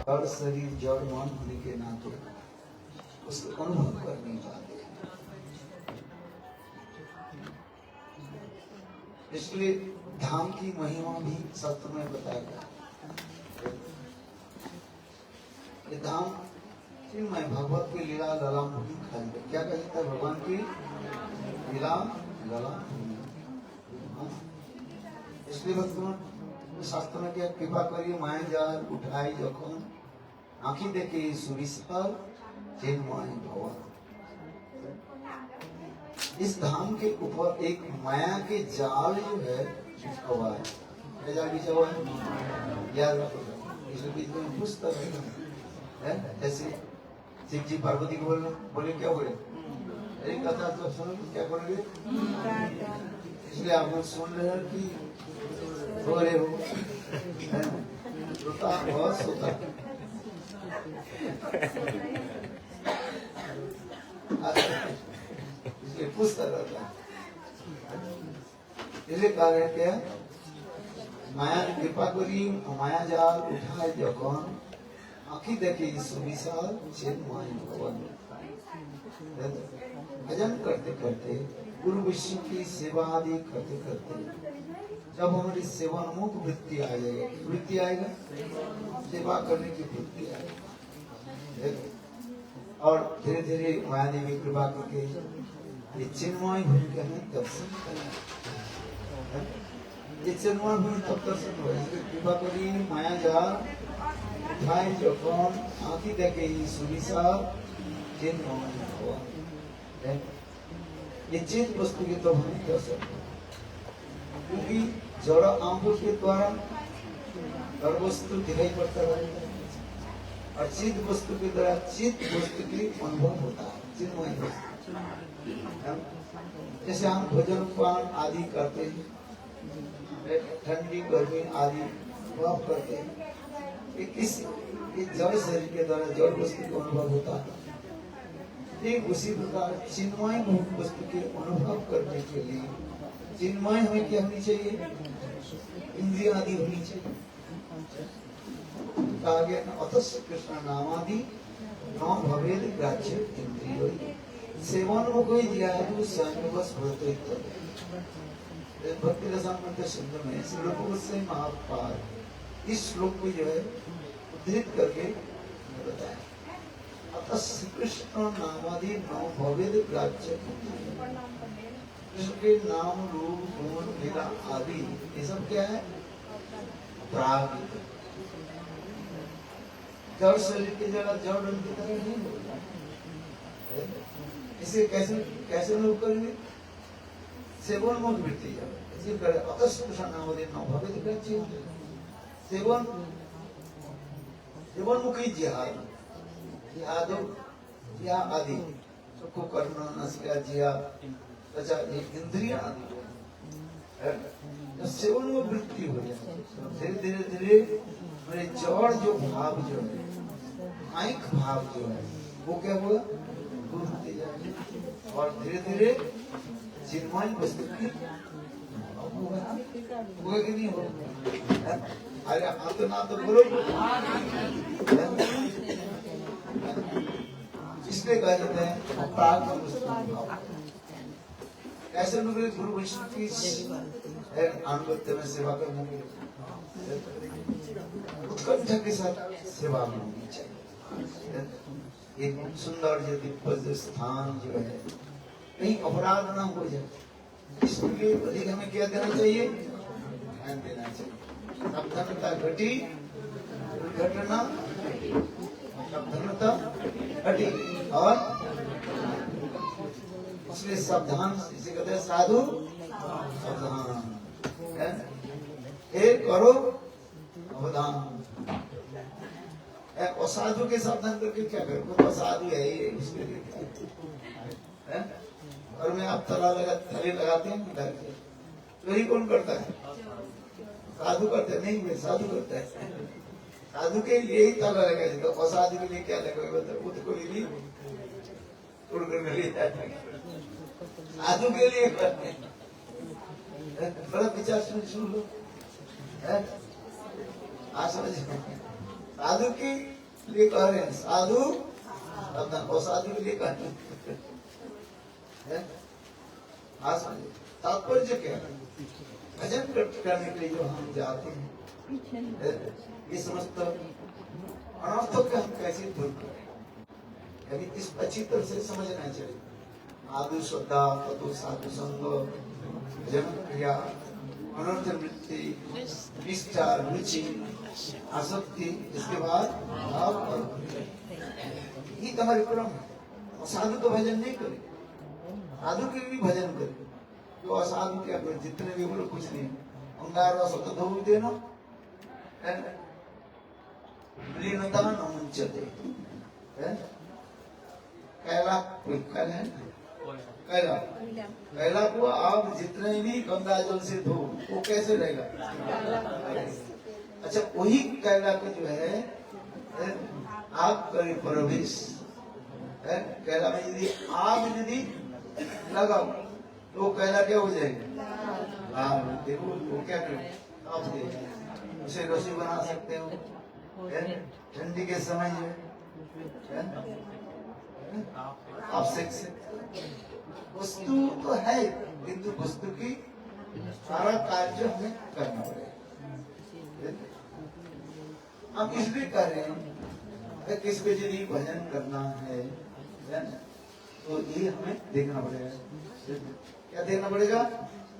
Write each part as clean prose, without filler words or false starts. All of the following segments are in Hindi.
और शरीर जड़ मन होने के नाते उसको अनुभव कर नहीं पाते, इसलिए धाम की महिमा भी सत्य में बताएगा। ये धाम मैं भगवत की लीला ललाम भूमि खाली क्या कहता है, भगवान की लीला ललाम भूमि। इसलिए भक्तों शास्त्र में क्या कृपा करिए, माया जाल उठाई जखन आंखी देखे सुविशाल चिन्मय भवन। इस धाम के ऊपर एक माया के जाल जो है बिछा हुआ है, क्या जाल बिछा हुआ है याद रखो। इसके बीच में पुस्तक है, जैसे शिव जी पार्वती को बोले क्या बोले, अरे कथा तो सुनो क्या बोलेंगे, इसलिए आप लोग सुन रहे हैं कि रो रहे हो, रोता बहुत सोता इसलिए पूछता रहता है। इसलिए कहा है क्या, माया ने कृपा करी माया जाल उठाए जखन आंखी देखे सुविशाल चिन्मय भवन। भजन करते करते गुरु विष्णु की सेवा आदि करते करते जब हमारी सेवान्मुख वृत्ति आ जाएगी, वृत्ति आएगा सेवा करने की वृत्ति आएगी, और धीरे धीरे माया देवी कृपा करके ये चिन्मय भूमि का दर्शन करें, ये चिन्मय भूमि तब दर्शन हो। कृपा करी माया जाल उठाए जखन आंखी देखे सुविशाल चिन्मय भवन। ये चित वस्तु की तो हम दर्शन, क्योंकि जड़ आंखों के द्वारा हर वस्तु दिखाई पड़ता है, और चित वस्तु के द्वारा चित वस्तु की अनुभव होता है, चिन्मय वस्तु। जैसे हम भोजन पान आदि करते हैं, ठंडी गर्मी आदि अनुभव करते हैं, जड़ शरीर के द्वारा जड़ वस्तु का अनुभव होता है। ठीक उसी प्रकार चिन्मय वस्तु के अनुभव करने के लिए चिन्मय हमें क्या होनी चाहिए, इंद्रिय आदि होनी चाहिए। कहा गया अतस्य कृष्ण नामादि न भवेद ग्राह्य इंद्रिय सेवन कोई ज्यादु संगवश होते। भक्ति रसामृत सिंधु में श्लोक से महापार इस श्लोक को जो है उद्धृत करके बताया, अतः कृष्ण नामादि न भवेद ग्राह्य। कृष्ण के नाम रूप गुण लीला आदि ये सब क्या है, प्राग जड़ शरीर के जरा जड़ रंग की तरह नहीं होगा। इसे कैसे कैसे लोग करेंगे, सेवन मुख वृत्ति इसे करे। अतः कृष्ण नामादि न भवेद ग्राह्य सेवन सेवन मुखी जिहाद जिहादो जिहा आदि सबको करना नस्या जिहा अच्छा इंद्रिय आदि जब सेवन में वृत्ति हो जाए धीरे धीरे धीरे मेरे जड़ जो भाव जो है, आंख भाव जो है वो क्या हुआ, दूर होते जाए, और धीरे धीरे चिन्मय वस्तु की होगा कि नहीं होगा। अरे आप तो ना तो बोलो, इसलिए कहा जाता है प्राग वस्तु। ऐसे लोग गुरु वैष्णव की अनुगत्य में सेवा करने के लिए उत्कंठा के साथ सेवा में होनी चाहिए। एक सुंदर जो दिव्य स्थान जो है कहीं अपराध ना हो जाए, इसलिए अधिक हमें क्या देना चाहिए, ध्यान देना चाहिए। सावधानता घटी दुर्घटना सावधानता घटी, और इसलिए सावधान इसे कहते हैं साधु सावधान करो अवधान। असाधु के सावधान करके क्या करो, वो तो असाधु है ही इसके लिए। और में आप थैले लगाते हैं घर के, चोरी कौन करता है, साधु करते नहीं, मैं साधु करता है। साधु के लिए ही ताला लगाया जाता है, असाधु के लिए क्या लगाएगा, वो तो कोई भी तोड़ कर ले जाता है। साधु के लिए करते हैं, बड़ा विचार सुन लो, आज समझ साधु के लिए कह रहे हैं, साधु अपना और साधु के लिए कह रहे हैं। हाँ समझे तात्पर्य क्या है? भजन करने के लिए जो हम जाते हैं, ये समस्त अनर्थों के हम कैसे दूर करें, यानी इस अच्छी तरह से समझना चाहिए। आदु श्रद्धा, ततो साधु संग, भजन क्रिया, अनर्थ वृत्ति, निष्ठा, रुचि, आसक्ति, इसके बाद भाव, ये तुम्हारे क्रम है। और साधु तो भजन नहीं करे, साधु के भी भजन करे, तो असाधु क्या करे, जितने भी बोलो कुछ नहीं। अंगार रस तो धो देना, लीनता न मुंचते, कैला है, कैला को आप जितने भी गंगा जल से धो, वो कैसे रहेगा? अच्छा, वही कैला को जो है आप करे प्रवेश, कैला में यदि आप यदि लगाओ तो कैला क्या हो जाएगा? हाँ देखो वो क्या करें, आप देखो उसे रसोई बना सकते हो, ठंडी के समय है आप सेक सकते। वस्तु तो है, किंतु वस्तु की सारा कार्य हमें करना पड़ेगा। हम इसलिए कर रहे हैं, किसको यदि भजन करना है तो ये हमें देखना पड़ेगा। क्या देखना पड़ेगा?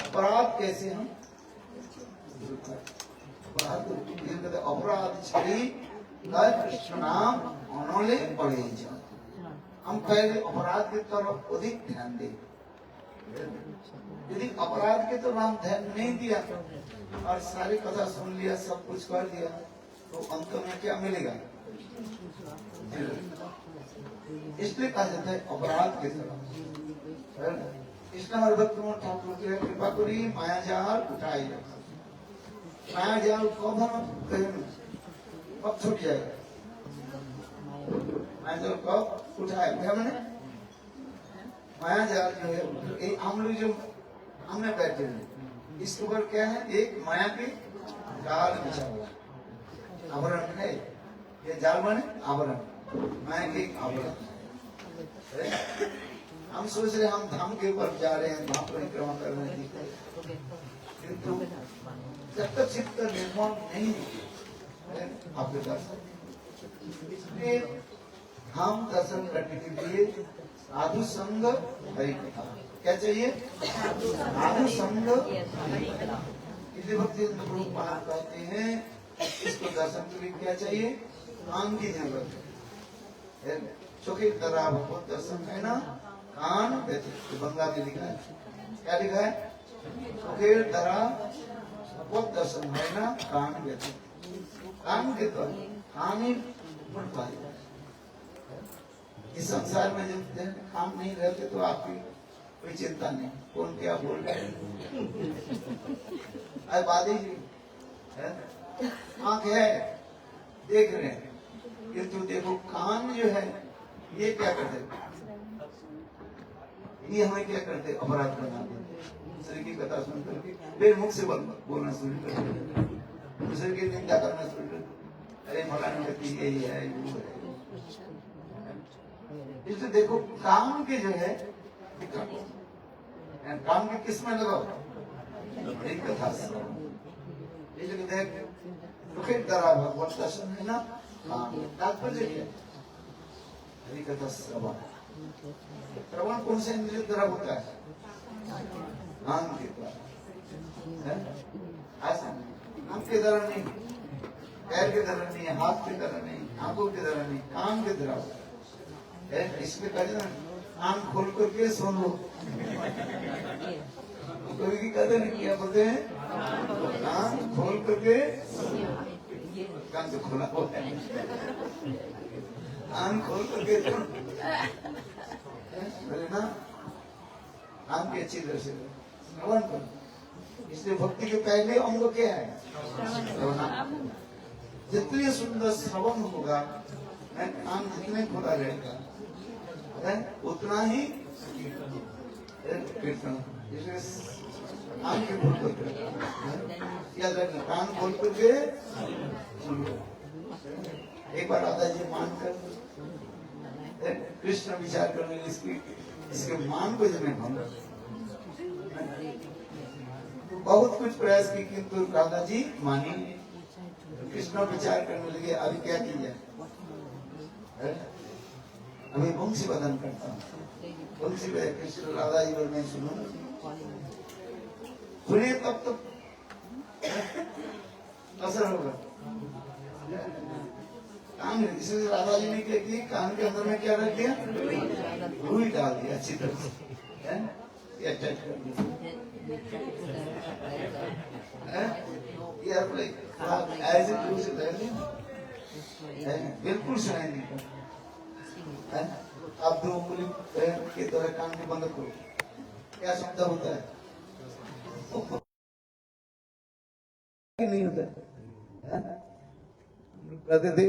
अपराध कैसे हम अपराध छड़ी कृष्ण नाम अनोले पड़े। हम पहले अपराध की तरफ अधिक ध्यान दें। यदि अपराध के तरफ हम ध्यान नहीं दिया और सारी कथा सुन लिया, सब कुछ कर दिया, तो अंत में क्या मिलेगा? इसलिए कहा जाता है अपराध के तरफ। इसलिए हमारे भक्त ठाकुर की कृपा करी, माया जाल उठाई, माया जाल कब छूट जाएगा? माया जाल कब उठाएगा? मैंने माया जाल जो है, हम लोग जो हमने बैठे हैं, इसके ऊपर क्या है? एक माया की जाल बिछा हुआ आवरण है। ये जाल माने आवरण, माया की आवरण। हम सोच रहे हम धाम के ऊपर जा रहे हैं, धाम परिक्रमा कर रहे हैं, किंतु जब तक चित्त निर्माण नहीं आपके दर्शन, इसलिए हम दर्शन करने के लिए साधु संग हरि कथा क्या चाहिए? साधु संग। इसलिए भक्ति प्रभुपाद कहते हैं इसको दर्शन के लिए क्या चाहिए? कान की जरूरत है। चौकी तरह भगवत दर्शन है ना, कान व्यतीत। बंगला में लिखा है, क्या लिखा है? चौकी तरह भगवत दर्शन है ना, कान व्यतीत। कान के तो कान ही मुड़ पाएगा। इस संसार में जब काम नहीं रहते तो आपकी कोई चिंता नहीं, कौन क्या बोल रहे हैं। आंख है देख रहे हैं, किंतु देखो कान जो है ये क्या करते, ये हमें क्या करते? अपराध बना देते। दूसरे की कथा सुन करके फिर मुख से बोलना शुरू कर देते, दूसरे की निंदा करना शुरू कर देते। अरे फलाने व्यक्ति यही है, वो है। इसलिए देखो काम के जो है, काम के किस में लगाओ? बड़ी कथा से। इसलिए देख दुखित तरह भगवत दर्शन है ना, तात्पर्य क्या? हरि कथा श्रवण। श्रवण कौन से इंद्रिय तरह होता है? कान के द्वारा। आंख के द्वारा नहीं, पैर के द्वारा नहीं, हाथ के द्वारा नहीं, आंखों के द्वारा नहीं, कान के द्वारा होता है। इसमें कहते हैं आंख खोल करके सुन लो। कभी की कहते नहीं, क्या बोलते हैं? आंख खोल करके, कान तो खोला होता है, आंख खोल करके बोले ना, आंख की अच्छी तरह से श्रवण करो। इसलिए भक्ति के पहले अंग क्या है? श्रवण। जितनी सुंदर श्रवण होगा, कान जितने खुला रहेगा उतना ही कीर्तन। कान के खोल करके याद रखना, कान खोल करके सुनो। एक बार राधा जी मान कर कृष्ण विचार करने इसके मान को जब मैं भंग तो बहुत कुछ प्रयास की, किंतु राधा जी मानी नहीं। कृष्ण विचार करने लगे अभी क्या किया, अभी वंशी बदन करता हूँ। वंशी कृष्ण राधा जी और मैं सुनो सुनिए तब तो असर होगा। कान इसे राधा जी ने क्या किया, कान के अंदर में क्या रख दिया, रुई डाल दिया अच्छी तरह से, अटैच कर दिया। ऐसे बिल्कुल सुनाई नहीं पड़ता। आप दो उंगली के द्वारा कान को बंद करो, क्या शब्द होता है, नहीं होता है। कहते थे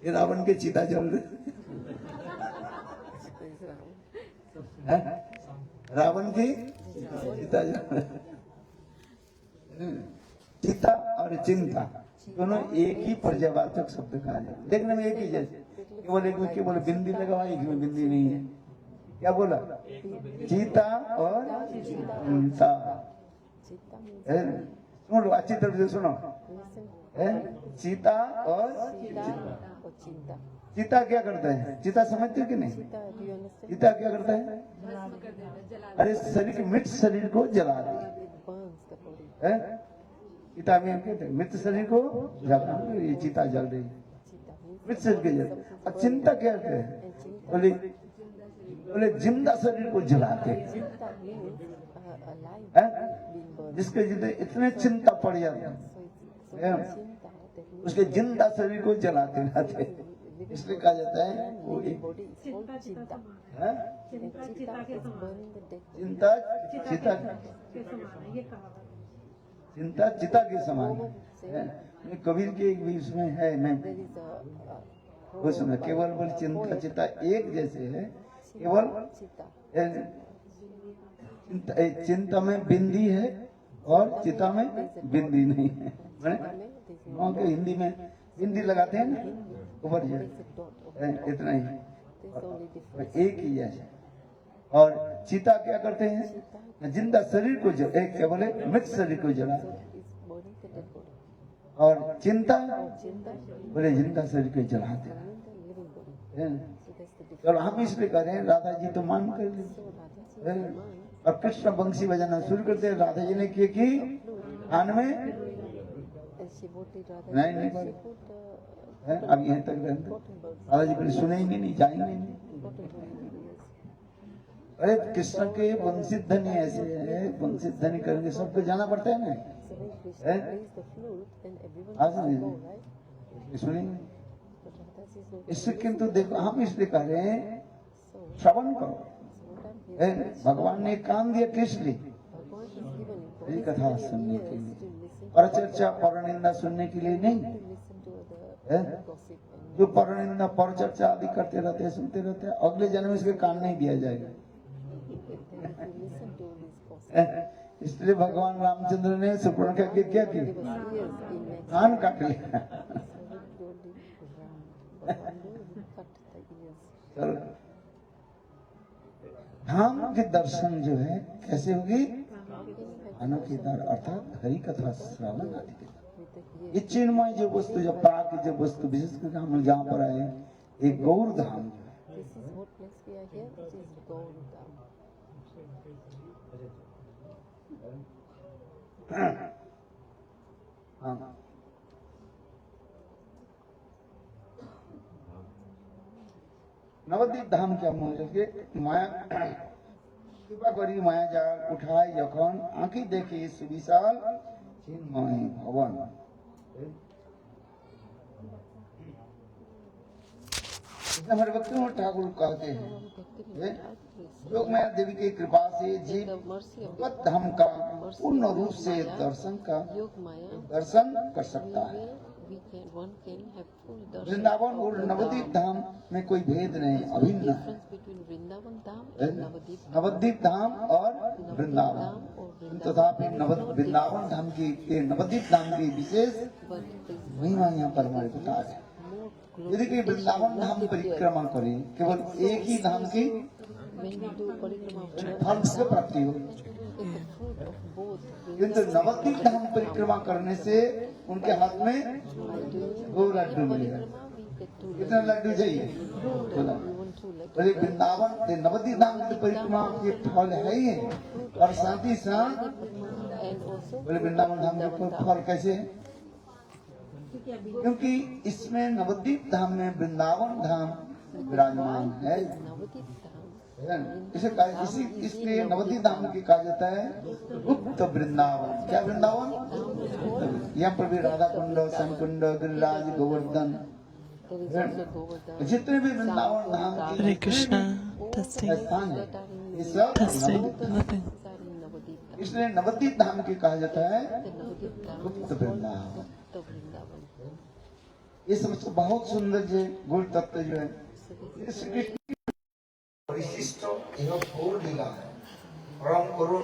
ये रावण के चिता जल रहे, रावण की चिता जल रहे। चिता और चिंता दोनों एक ही पर्यावाचक शब्द कहा जाए, देखने में एक ही जैसे। केवल बिंदी लगा हुआ, एक में बिंदी नहीं है। क्या बोला, चीता और चिंता। सुन लो अच्छी तरह से सुनो, चीता और चिंता। चीता क्या करता है, चीता समझते हो कि नहीं, चीता क्या करता है, अरे शरीर के मृत शरीर को जला दे। चिता में हम कहते हैं मृत शरीर को जला, ये चिता जल रही है, मृत शरीर के जल। और चिंता क्या करते हैं, बोले जिंदा शरीर को जलाते हैं, जिसके इतने चिंता पड़ जाते हैं उसके जिंदा शरीर को जलाते रहते, इसलिए कहा जाता है वो चिंता चिता चिंता चिता के समान है। कबीर के एक भी उसमें है, मैं वो सुना, केवल बोल चिंता चिता एक जैसे है, केवल चिंता में बिंदी है और चिता में बिंदी नहीं है। वहाँ के हिंदी में बिंदी लगाते हैं ना ऊपर, इतना ही एक ही जैसे। और चिता क्या करते हैं, जिंदा शरीर को एक क्या बोले मृत शरीर को जला, और चिंता बोले जिंदा शरीर को जलाते। चलो हम इसलिए कह रहे हैं राधा जी तो मान कर ली, और कृष्ण वंशी बजाना शुरू करते हैं। राधा जी ने किए कि कान में नहीं पारे, अब यहीं तक रहते, राधा जी पहले सुनेंगे नहीं, जाएंगे नहीं। अरे कृष्ण के वंशित धनी ऐसे है, वंशित धनी करेंगे सबको जाना पड़ता है ना, सुनेंगे इससे। किंतु देखो हम इसलिए कह रहे हैं श्रवण करो, भगवान ने कान दिया किस लिए, कथा सुनने के लिए, परचर्चा परनिंदा सुनने के लिए नहीं। जो परनिंदा परचर्चा आदि करते रहते हैं, सुनते रहते हैं, अगले जन्म में इसके कान नहीं दिया जाएगा। इसलिए भगवान रामचंद्र ने सुपर्णखा के क्या किया, कान काट लिया। चलो धाम के दर्शन जो है कैसे होगी, अनोखी दर अर्थात हरि कथा श्रवण आदि के। ये चिन्मय जो वस्तु, जो प्राक जो वस्तु, विशेष करके हम जहाँ पर आए एक गौर धाम जो है, हाँ नवद्वीप धाम क्या मूल्य के माया कृपा करी माया जाल उठाए जखन आंखी देखी सुविशाल चिन्मय भवन। हमारे भक्तों ठाकुर कहते हैं योग माया देवी की कृपा से जीव भगवत धाम का पूर्ण रूप से दर्शन कर सकता है। वृंदावन और नवद्वीप धाम में कोई भेद नहीं, अभिन्न है। नवद्वीप धाम और वृंदावन तथापि वृंदावन धाम की नवद्वीप धाम की विशेष महिमा यहाँ पर हमारे बता है। यदि कोई वृंदावन धाम परिक्रमा करे, केवल एक ही धाम की फल से प्राप्ति हो, किंतु नवद्वीप धाम परिक्रमा करने से उनके हाथ में 2 लड्डू मिलेगा। कितना लड्डू चाहिए? 2 लड्डू। बोले वृंदावन नवद्वीप धाम की परिक्रमा के फल है ही है, और साथ ही साथ बोले वृंदावन धाम के फल कैसे है? क्योंकि इसमें नवद्वीप धाम में वृंदावन धाम विराजमान है। इसलिए नवद्वीप धाम की कहा जाता है गुप्त वृंदावन। क्या वृंदावन? यहाँ पर भी राधा कुंड, श्याम कुंड, गिरिराज, गोवर्धन, जितने भी वृंदावन धाम Hare Krishna, स्थान है, ये सब nothing. इसलिए नवद्वीप धाम की कहा जाता है गुप्त वृंदावन। ये समझ बहुत सुंदर जो गुण तत्व जो है श्री कृष्ण विशिष्ट यह 4 लीला है। परम करुण